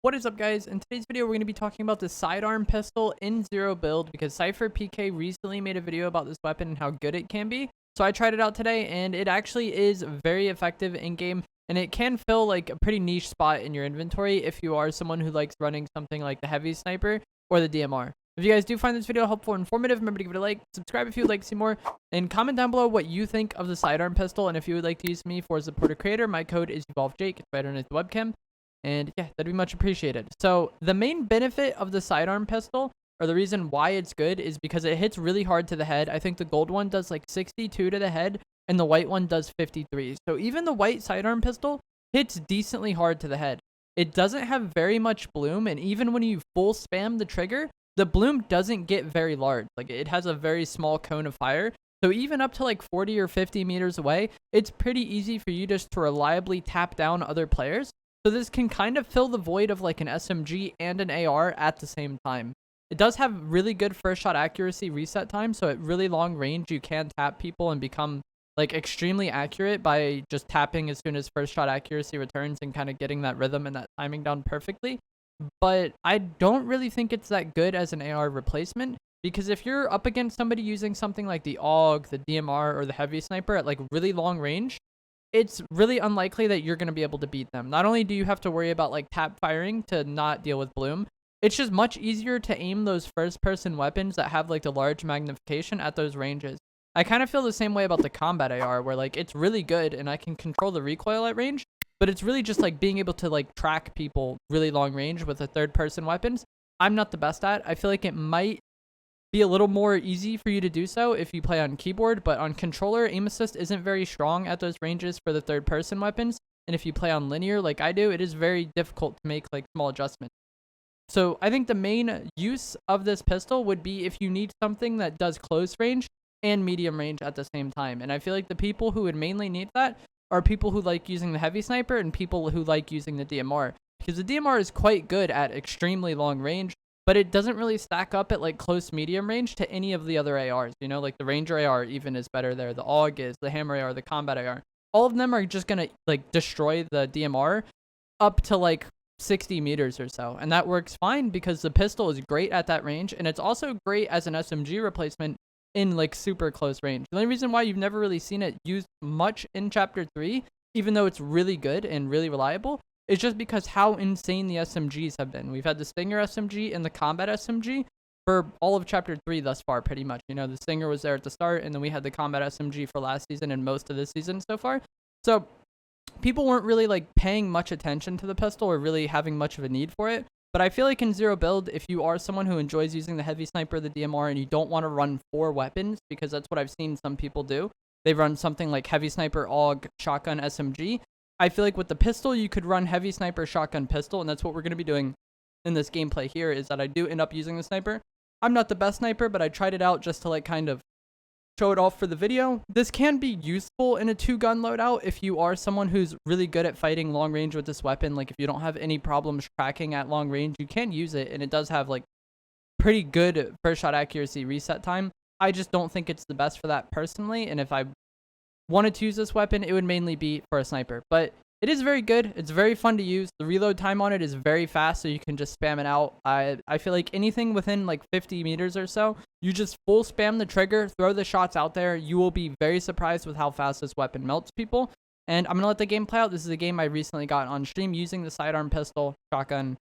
What is up, guys? In today's video, we're going to be talking about the Sidearm pistol in Zero Build because SypherPK recently made a video about this weapon and how good it can be. So I tried it out today, and it actually is very effective in-game, and it can fill like a pretty niche spot in your inventory if you are someone who likes running something like the heavy sniper or the DMR. If you guys do find this video helpful and informative, remember to give it a like, subscribe if you would like to see more, and comment down below what you think of the Sidearm pistol. And if you would like to use me for a supporter creator, my code is EvolveJake. It's right underneath the webcam. And yeah, that'd be much appreciated. So the main benefit of the Sidearm pistol, or the reason why it's good, is because it hits really hard to the head. I think the gold one does like 62 to the head, and the white one does 53. So even the white Sidearm pistol hits decently hard to the head. It doesn't have very much bloom, and even when you full spam the trigger, the bloom doesn't get very large. Like, it has a very small cone of fire. So even up to like 40 or 50 meters away, it's pretty easy for you just to reliably tap down other players. So this can kind of fill the void of like an SMG and an AR at the same time. It does have really good first shot accuracy reset time, so at really long range you can tap people and become like extremely accurate by just tapping as soon as first shot accuracy returns and kind of getting that rhythm and that timing down perfectly. But I don't really think it's that good as an AR replacement, because if you're up against somebody using something like the AUG, the DMR, or the heavy sniper at like really long range, it's really unlikely that you're going to be able to beat them. Not only do you have to worry about like tap firing to not deal with bloom, it's just much easier to aim those first person weapons that have like the large magnification at those ranges. I kind of feel the same way about the combat AR, where like it's really good and I can control the recoil at range, but it's really just like being able to like track people really long range with the third person weapons. I'm not the best at. I feel like it might be a little more easy for you to do so if you play on keyboard, but on controller, aim assist isn't very strong at those ranges for the third person weapons. And if you play on linear like I do, it is very difficult to make like small adjustments. So I think the main use of this pistol would be if you need something that does close range and medium range at the same time. And I feel like the people who would mainly need that are people who like using the heavy sniper and people who like using the DMR, because the DMR is quite good at extremely long range, but it doesn't really stack up at like close medium range to any of the other ARs. You know, like the Ranger AR even is better there. The AUG is, the Hammer AR, the Combat AR. All of them are just going to like destroy the DMR up to like 60 meters or so. And that works fine because the pistol is great at that range. And it's also great as an SMG replacement in like super close range. The only reason why you've never really seen it used much in Chapter 3, even though it's really good and really reliable, it's just because how insane the SMGs have been. We've had the Stinger SMG and the Combat SMG for all of Chapter 3 thus far, pretty much. You know, the Stinger was there at the start, and then we had the Combat SMG for last season and most of this season so far. So people weren't really like paying much attention to the pistol or really having much of a need for it. But I feel like in Zero Build, if you are someone who enjoys using the heavy sniper, the DMR, and you don't want to run 4 weapons, because that's what I've seen some people do, they run something like heavy sniper, AUG, shotgun, SMG. I feel like with the pistol, you could run heavy sniper, shotgun, pistol, and that's what we're going to be doing in this gameplay here, is that I do end up using the sniper. I'm not the best sniper, but I tried it out just to like kind of show it off for the video. This can be useful in a 2-gun loadout if you are someone who's really good at fighting long range with this weapon. Like if you don't have any problems tracking at long range, you can use it, and it does have like pretty good first shot accuracy reset time. I just don't think it's the best for that personally, and if I wanted to use this weapon, it would mainly be for a sniper. But it is very good. It's very fun to use. The reload time on it is very fast, so you can just spam it out. I feel like anything within like 50 meters or so, you just full spam the trigger, throw the shots out there. You will be very surprised with how fast this weapon melts people. And I'm going to let the game play out. This is a game I recently got on stream using the Sidearm pistol, shotgun,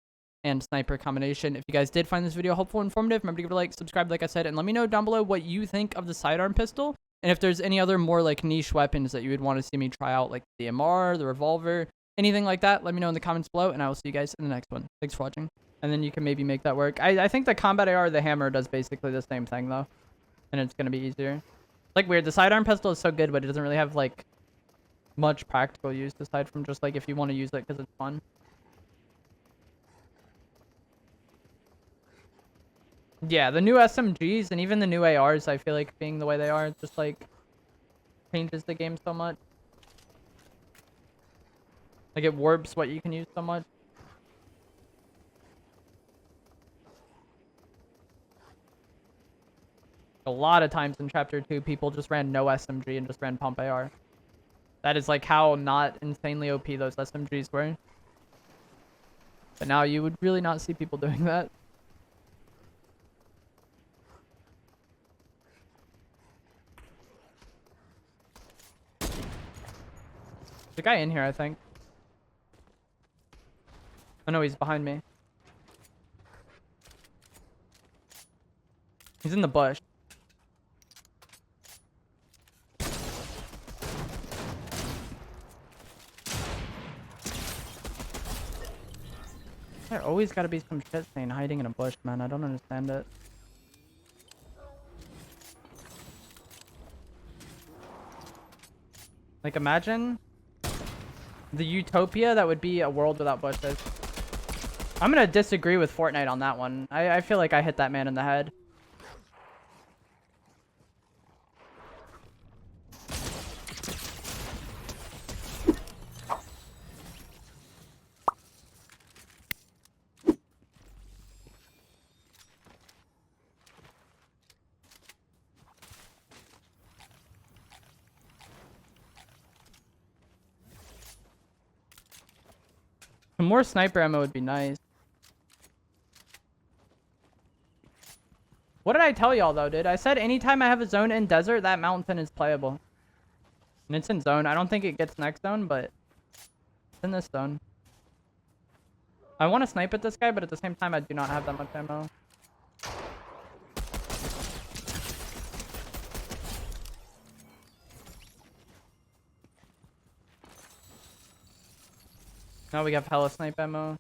and sniper combination. If you guys did find this video helpful and informative, remember to give it a like, subscribe like I said, and let me know down below what you think of the Sidearm pistol. And if there's any other more like niche weapons that you would want to see me try out, like the DMR, the revolver, anything like that, let me know in the comments below, and I will see you guys in the next one. Thanks for watching. And then you can maybe make that work. I think the Combat AR, the Hammer, does basically the same thing though. And it's going to be easier. Like weird, the Sidearm pistol is so good, but it doesn't really have like much practical use aside from just like if you want to use it because it's fun. Yeah, the new SMGs and even the new ARs, I feel like being the way they are, just like changes the game so much. Like it warps what you can use so much. A lot of times in Chapter 2, people just ran no SMG and just ran pump AR. That is like how not insanely OP those SMGs were. But now you would really not see people doing that. There's a guy in here, I think. Oh no, he's behind me. He's in the bush. There always gotta be some shit stain hiding in a bush, man. I don't understand it. Like, imagine the utopia that would be a world without bushes. I'm gonna disagree with Fortnite on that one. I feel like I hit that man in the head. Some more sniper ammo would be nice. What did I tell y'all though, dude? I said anytime I have a zone in desert, that mountain is playable. And it's in zone. I don't think it gets next zone, but it's in this zone. I want to snipe at this guy, but at the same time, I do not have that much ammo. Now we have hella snipe ammo.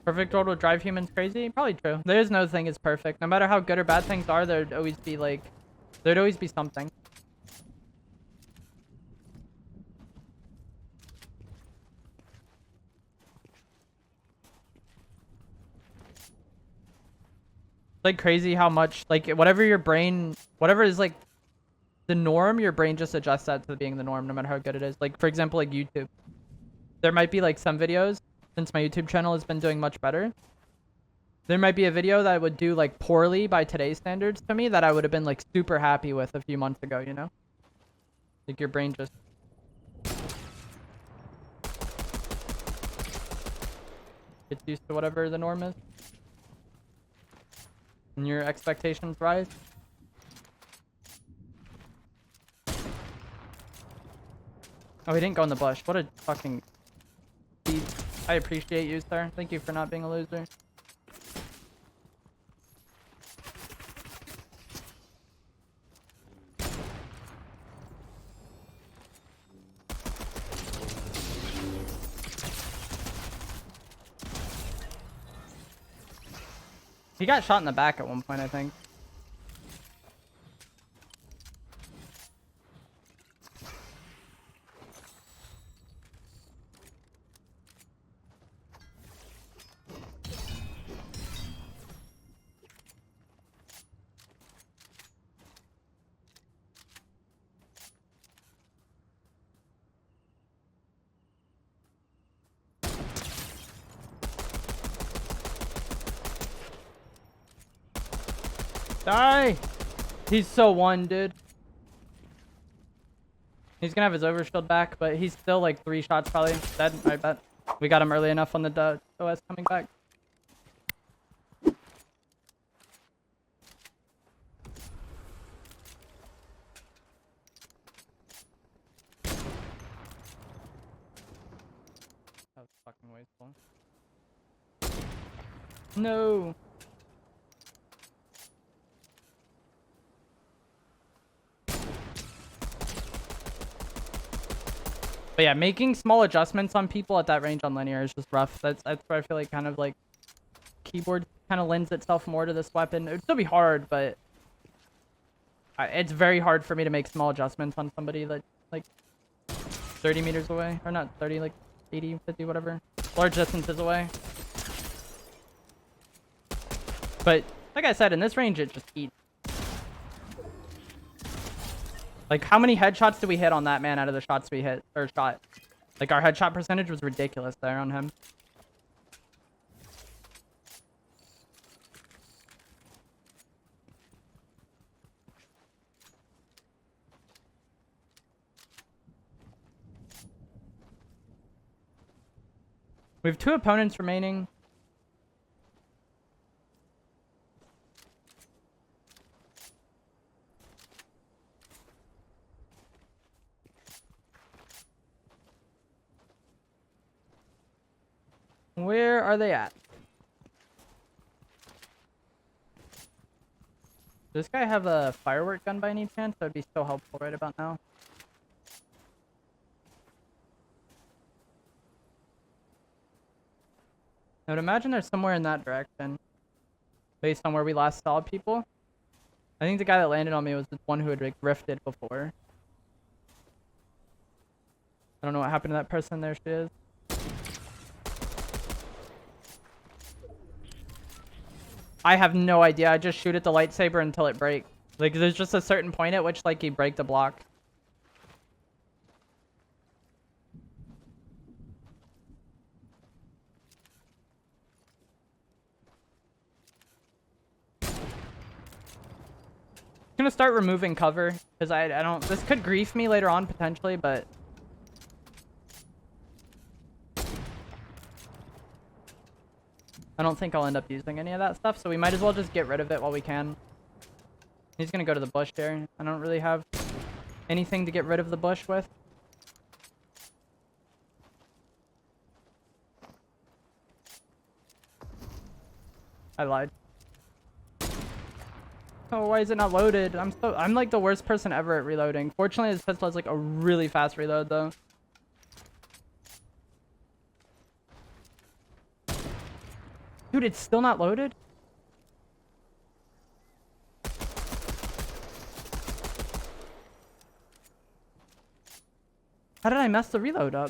Perfect world would drive humans crazy? Probably true. There is no thing is perfect. No matter how good or bad things are, there'd always be like... There'd always be something. It's like crazy how much, like, whatever your brain... Whatever is like the norm, your brain just adjusts that to being the norm, no matter how good it is. Like, for example, like YouTube. There might be like some videos, since my YouTube channel has been doing much better. There might be a video that would do like poorly by today's standards to me that I would have been like super happy with a few months ago, you know? Like your brain just... gets used to whatever the norm is. And your expectations rise. Oh, he didn't go in the bush. What a fucking... I appreciate you, sir. Thank you for not being a loser. He got shot in the back at one point, I think. Die! He's so one, dude. He's gonna have his overshield back, but he's still like 3 shots probably dead, I bet. We got him early enough on the OS coming back. That was fucking wasteful. No! But yeah, making small adjustments on people at that range on linear is just rough. That's where I feel like kind of like keyboard kind of lends itself more to this weapon. It would still be hard, but it's very hard for me to make small adjustments on somebody that like 30 meters away, or not 30, like 80, 50, whatever, large distances away. But like I said, in this range, it just eats. Like, how many headshots did we hit on that man out of the shots we hit, or shot? Like, our headshot percentage was ridiculous there on him. We have 2 opponents remaining. Where are they at? Does this guy have a firework gun by any chance? That would be so helpful right about now. I would imagine they're somewhere in that direction. Based on where we last saw people. I think the guy that landed on me was the one who had like rifted before. I don't know what happened to that person. There she is. I have no idea. I just shoot at the lightsaber until it breaks. Like, there's just a certain point at which, like, you break the block. I'm gonna start removing cover, because I don't... This could grief me later on, potentially, but... I don't think I'll end up using any of that stuff, so we might as well just get rid of it while we can. He's gonna go to the bush here. I don't really have anything to get rid of the bush with. I lied. Oh, why is it not loaded? I'm like the worst person ever at reloading. Fortunately, this pistol has like a really fast reload though. Dude, it's still not loaded? How did I mess the reload up?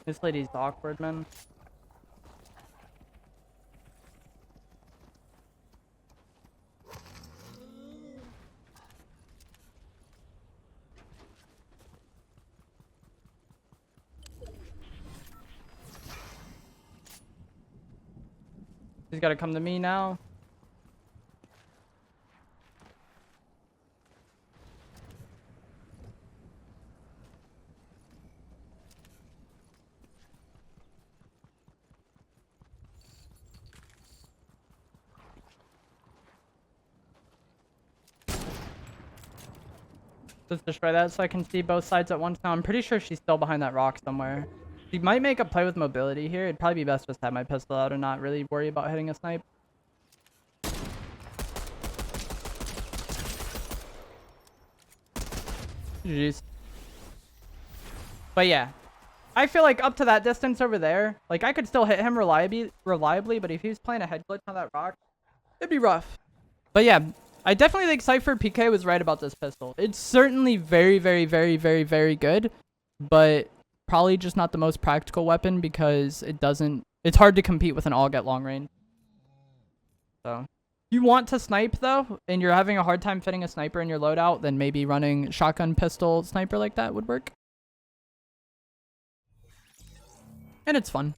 This lady's awkward, man. She's gotta come to me now. Let's destroy that so I can see both sides at once now. I'm pretty sure she's still behind that rock somewhere. She might make a play with mobility here. It'd probably be best just to have my pistol out and not really worry about hitting a snipe. Jeez. But yeah. I feel like up to that distance over there, like I could still hit him reliably, but if he was playing a head glitch on that rock, it'd be rough. But yeah, I definitely think SypherPK was right about this pistol. It's certainly very, very, very, very, very good, but probably just not the most practical weapon because it's hard to compete with an AUG at long range. So, if you want to snipe though, and you're having a hard time fitting a sniper in your loadout, then maybe running shotgun pistol sniper like that would work. And it's fun.